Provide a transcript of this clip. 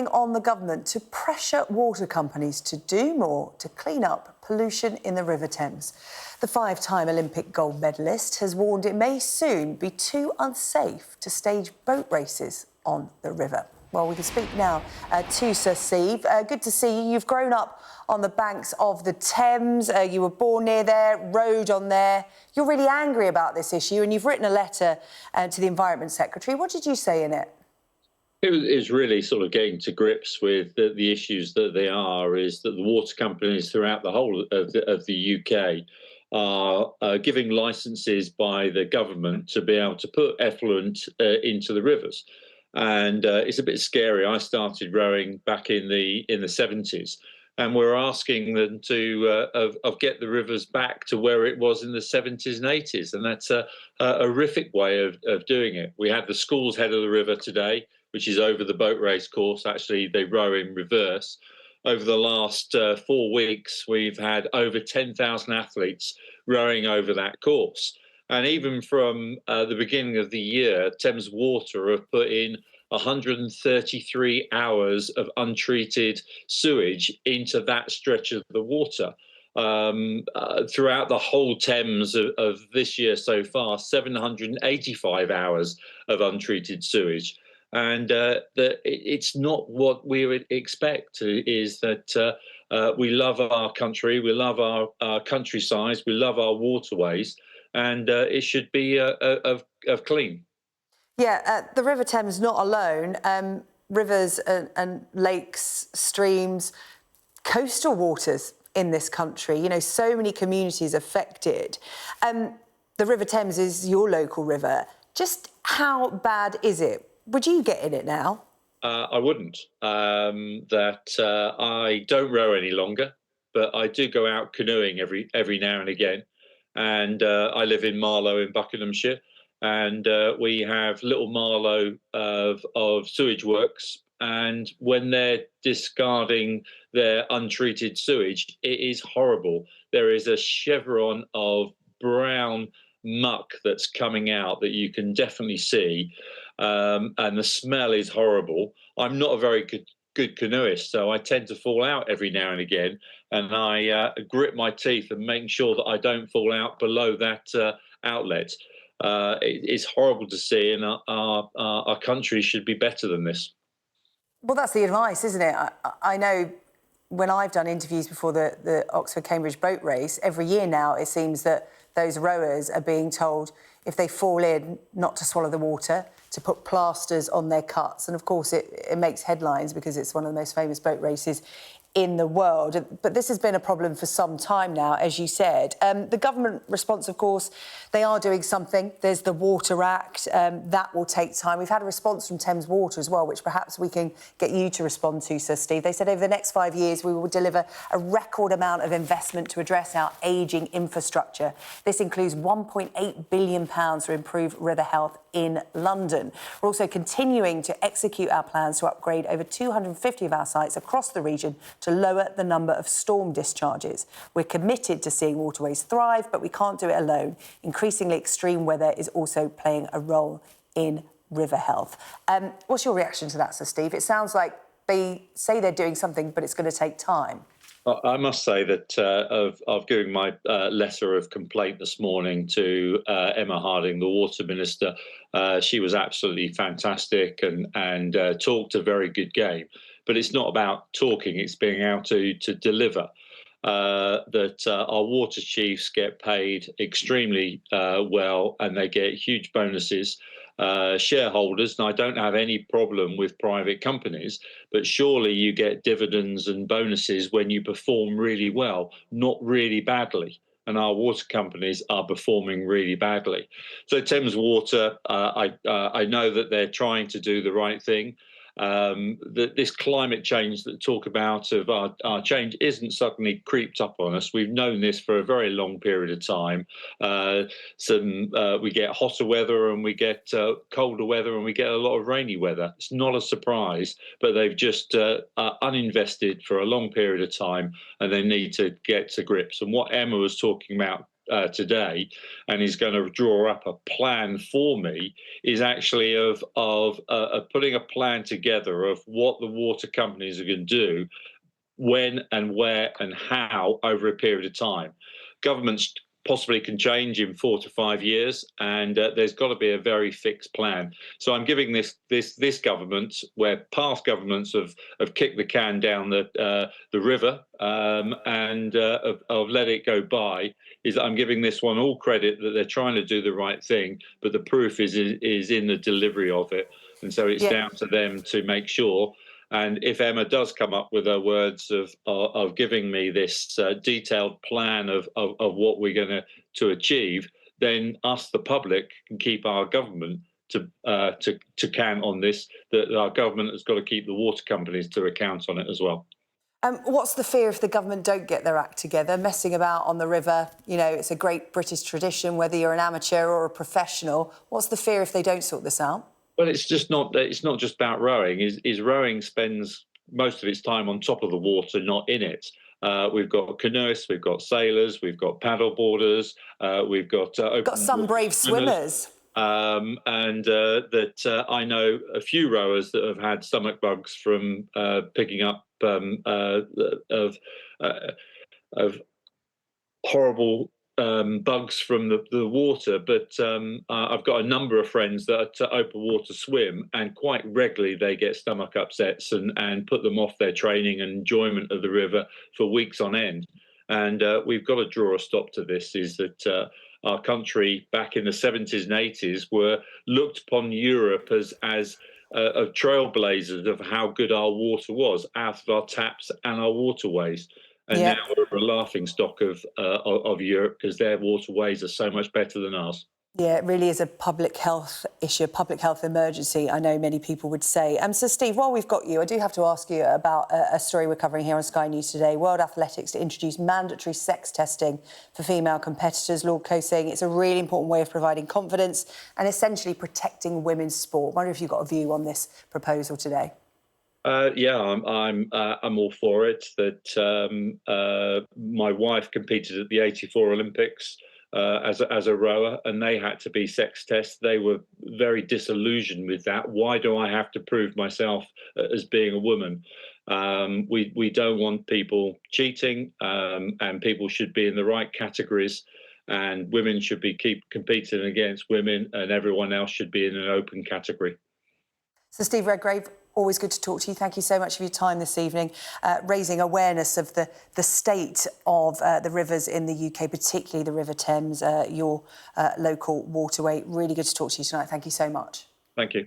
calling on the government to pressure water companies to do more to clean up pollution in the River Thames. The five-time Olympic gold medalist has warned it may soon be too unsafe to stage boat races on the river. Well, we can speak now to Sir Steve. Good to see you. You've grown up on the banks of the Thames. You were born near there, rode on there. You're really angry about this issue and you've written a letter to the Environment Secretary. What did you say in it? It is really sort of getting to grips with the issues that they are, is that the water companies throughout the whole of the UK are giving licences by the government to be able to put effluent into the rivers. And it's a bit scary. I started rowing back in the 70s, and we're asking them to get the rivers back to where it was in the 70s and 80s, and that's a horrific way of doing it. We had the schools head of the river today, which is over the boat race course. Actually, they row in reverse. Over the last 4 weeks, we've had over 10,000 athletes rowing over that course. And even from the beginning of the year, Thames Water have put in 133 hours of untreated sewage into that stretch of the water. Throughout the whole Thames of this year so far, 785 hours of untreated sewage. And it's not what we would expect. Is that we love our country, we love our countryside, we love our waterways, and it should be of clean. Yeah, the River Thames not alone. Rivers and lakes, streams, coastal waters in this country. You know, so many communities affected. The River Thames is your local river. Just how bad is it? Would you get in it now? I wouldn't. I don't row any longer, but I do go out canoeing every now and again. And I live in Marlow in Buckinghamshire, and we have Little Marlow of sewage works. And when they're discarding their untreated sewage, it is horrible. There is a chevron of brown muck that's coming out that you can definitely see, and the smell is horrible. I'm not a very good canoeist, so I tend to fall out every now and again, and I grit my teeth and make sure that I don't fall out below that outlet. It's horrible to see, and our country should be better than this. Well, that's the advice, isn't it? I know when I've done interviews before the Oxford-Cambridge boat race, every year now it seems that those rowers are being told if they fall in not to swallow the water, to put plasters on their cuts. And of course it makes headlines because it's one of the most famous boat races in the world. But this has been a problem for some time now, as you said. The government response, of course, they are doing something. There's the Water Act. That will take time. We've had a response from Thames Water as well, which perhaps we can get you to respond to, Sir Steve. They said over the next 5 years, we will deliver a record amount of investment to address our ageing infrastructure. This includes £1.8 billion to improve river health in London. We're also continuing to execute our plans to upgrade over 250 of our sites across the region to lower the number of storm discharges. We're committed to seeing waterways thrive, but we can't do it alone. Increasingly extreme weather is also playing a role in river health. What's your reaction to that, Sir Steve? It sounds like they say they're doing something, but it's going to take time. I must say that of giving my letter of complaint this morning to Emma Harding, the Water Minister, she was absolutely fantastic and talked a very good game. But it's not about talking, it's being able to deliver. That our water chiefs get paid extremely well, and they get huge bonuses. Shareholders, and I don't have any problem with private companies, but surely you get dividends and bonuses when you perform really well, not really badly. And our water companies are performing really badly. So Thames Water, I know that they're trying to do the right thing. This climate change that talk about of our change isn't suddenly creeped up on us. We've known this for a very long period of time. We get hotter weather and we get colder weather and we get a lot of rainy weather. It's not a surprise, but they've just uninvested for a long period of time, and they need to get to grips. And what Emma was talking about today, and he's going to draw up a plan for me, is actually of putting a plan together of what the water companies are going to do, when and where and how over a period of time. Governments possibly can change in 4 to 5 years, and there's got to be a very fixed plan. So I'm giving this government, where past governments have kicked the can down the river and have let it go by, is that I'm giving this one all credit that they're trying to do the right thing, but the proof is in the delivery of it, and so it's down to them to make sure. And if Emma does come up with her words of giving me this detailed plan of what we're going to achieve, then us, the public, can keep our government to count on this. That our government has got to keep the water companies to account on it as well. What's the fear if the government don't get their act together? Messing about on the river, you know, it's a great British tradition, whether you're an amateur or a professional. What's the fear if they don't sort this out? Well, it's just not. It's not just about rowing. Is rowing spends most of its time on top of the water, not in it. We've got canoeists, we've got sailors, we've got paddle boarders, we've got some brave swimmers. I know a few rowers that have had stomach bugs from picking up of horrible bugs from the water, but I've got a number of friends that open water swim, and quite regularly they get stomach upsets and put them off their training and enjoyment of the river for weeks on end. And we've got to draw a stop to this. Is that our country back in the 70s and 80s were looked upon Europe as trailblazers of how good our water was out of our taps and our waterways. And now we're a laughing stock of Europe because their waterways are so much better than ours. Yeah, it really is a public health issue, a public health emergency, I know many people would say. So, Steve, while we've got you, I do have to ask you about a story we're covering here on Sky News today. World Athletics to introduce mandatory sex testing for female competitors. Lord Coe saying it's a really important way of providing confidence and essentially protecting women's sport. I wonder if you've got a view on this proposal today. I'm all for it. That my wife competed at the '84 Olympics as a rower, and they had to be sex tests. They were very disillusioned with that. Why do I have to prove myself as being a woman? We don't want people cheating, and people should be in the right categories. And women should be competing against women, and everyone else should be in an open category. So, Steve Redgrave, always good to talk to you. Thank you so much for your time this evening, raising awareness of the state of the rivers in the UK, particularly the River Thames, your local waterway. Really good to talk to you tonight. Thank you so much. Thank you.